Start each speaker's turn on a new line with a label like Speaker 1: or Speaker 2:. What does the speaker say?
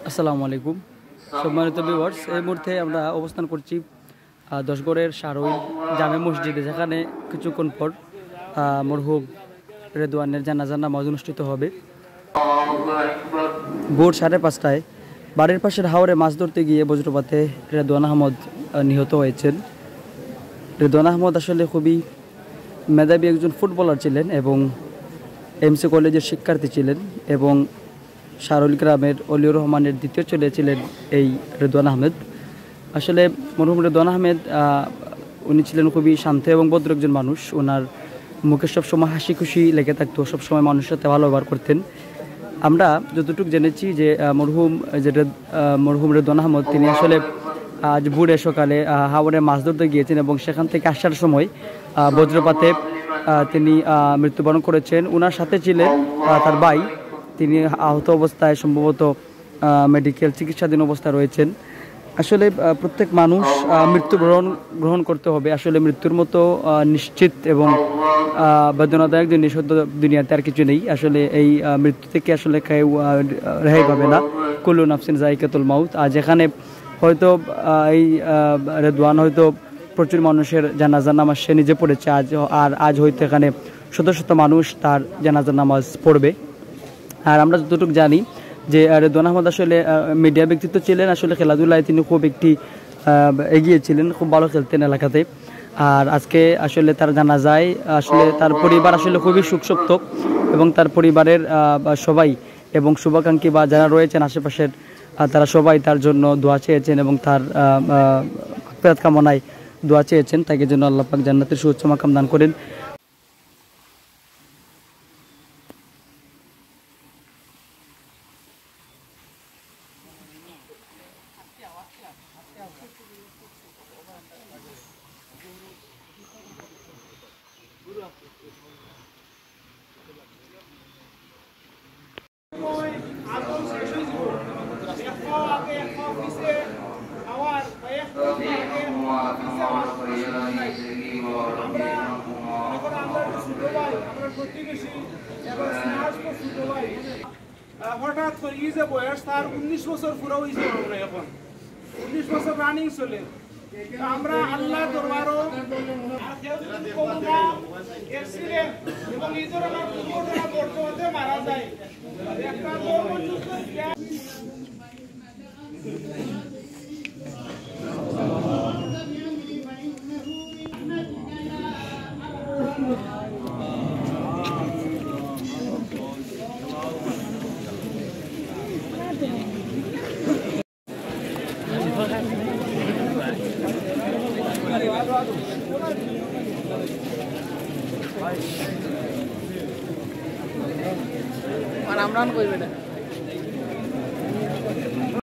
Speaker 1: আসসালামু আলাইকুম সম্মানিত ভিউয়ার্স, এই মুহূর্তে আমরা অবস্থান করছি দশগড়ের শাহরুল জামে মসজিদে, যেখানে কিছুক্ষণ পর মরহুম রেদওয়ানের জানাজার নামাজ অনুষ্ঠিত হবে। ভোর 5:30টায় বাড়ির পাশের হাওরে মাছ ধরতে গিয়ে বজ্রপাতে রেদওয়ান আহমদ নিহত হয়েছেন। রেদওয়ান আহমদ আসলে খুবই মেধাবী একজন ফুটবলার ছিলেন এবং এমসি কলেজের শিক্ষার্থী ছিলেন এবং শাহরুল গ্রামের অলিউর রহমানের দ্বিতীয় ছেলে ছিলেন এই রেদওয়ান আহমেদ। আসলে মরহুম রেদওয়ান আহমেদ উনি ছিলেন খুবই শান্ত এবং ভদ্র একজন মানুষ। ওনার মুখে সবসময় হাসি খুশি লেগে থাকতো, সবসময় মানুষের সাথে ভালো ব্যবহার করতেন। আমরা যতটুকু জেনেছি যে মরহুম রেদওয়ান আহমদ তিনি আসলে আজ ভোরে সকালে হাওরে মাছ ধরতে গিয়েছেন এবং সেখান থেকে আসার সময় বজ্রপাতে তিনি মৃত্যুবরণ করেছেন। ওনার সাথে ছিলেন তার ভাই, তিনি আহত অবস্থায় সম্ভবত মেডিকেল চিকিৎসাধীন অবস্থায় রয়েছেন। আসলে প্রত্যেক মানুষ মৃত্যুবরণ গ্রহণ করতে হবে। আসলে মৃত্যুর মতো নিশ্চিত এবং বেদনাদায়ক জিনিস দুনিয়াতে আর কিছু নেই। আসলে এই মৃত্যু থেকে আসলে কেউ রেহাই পাবে না। কুল্লু নাফসিন যায়কাতুল মাউত। আর যেখানে হয়তো এই রেদওয়ান হয়তো প্রচুর মানুষের জানাজার নামাজ সে নিজে পড়েছে, আজ হয়তো এখানে শত শত মানুষ তার জানাজার নামাজ পড়বে। আর আমরা যতটুকু জানি যে রেদওয়ান আহমদ আসলে মিডিয়া ব্যক্তিত্ব ছিলেন। আসলে খেলাধুলায় তিনি খুব একটি এগিয়ে ছিলেন, খুব ভালো খেলতেন এলাকাতে। আর আজকে আসলে তার জানাজায় আসলে তার পরিবার আসলে খুবই শোকসন্তপ্ত এবং তার পরিবারের সবাই এবং শুভাকাঙ্ক্ষী বা যারা রয়েছেন আশেপাশের তারা সবাই তার জন্য দোয়া চেয়েছেন এবং তার মাগফিরাত কামনায় দোয়া চেয়েছেন। তাকে যেন আল্লাহ পাক জান্নাতের সুউচ্চ মাকাম দান করেন।
Speaker 2: হঠাৎ করে এই যে বয়স তার 19 বছর পুরো হয়েছে, এখন 19 বছর রানিং চলে। আমরা আল্লাহ দরবারও এবং এই ধরনের দুর্ঘটনা বর্তমানে মারা যায় একটা
Speaker 3: রামরান করবে না।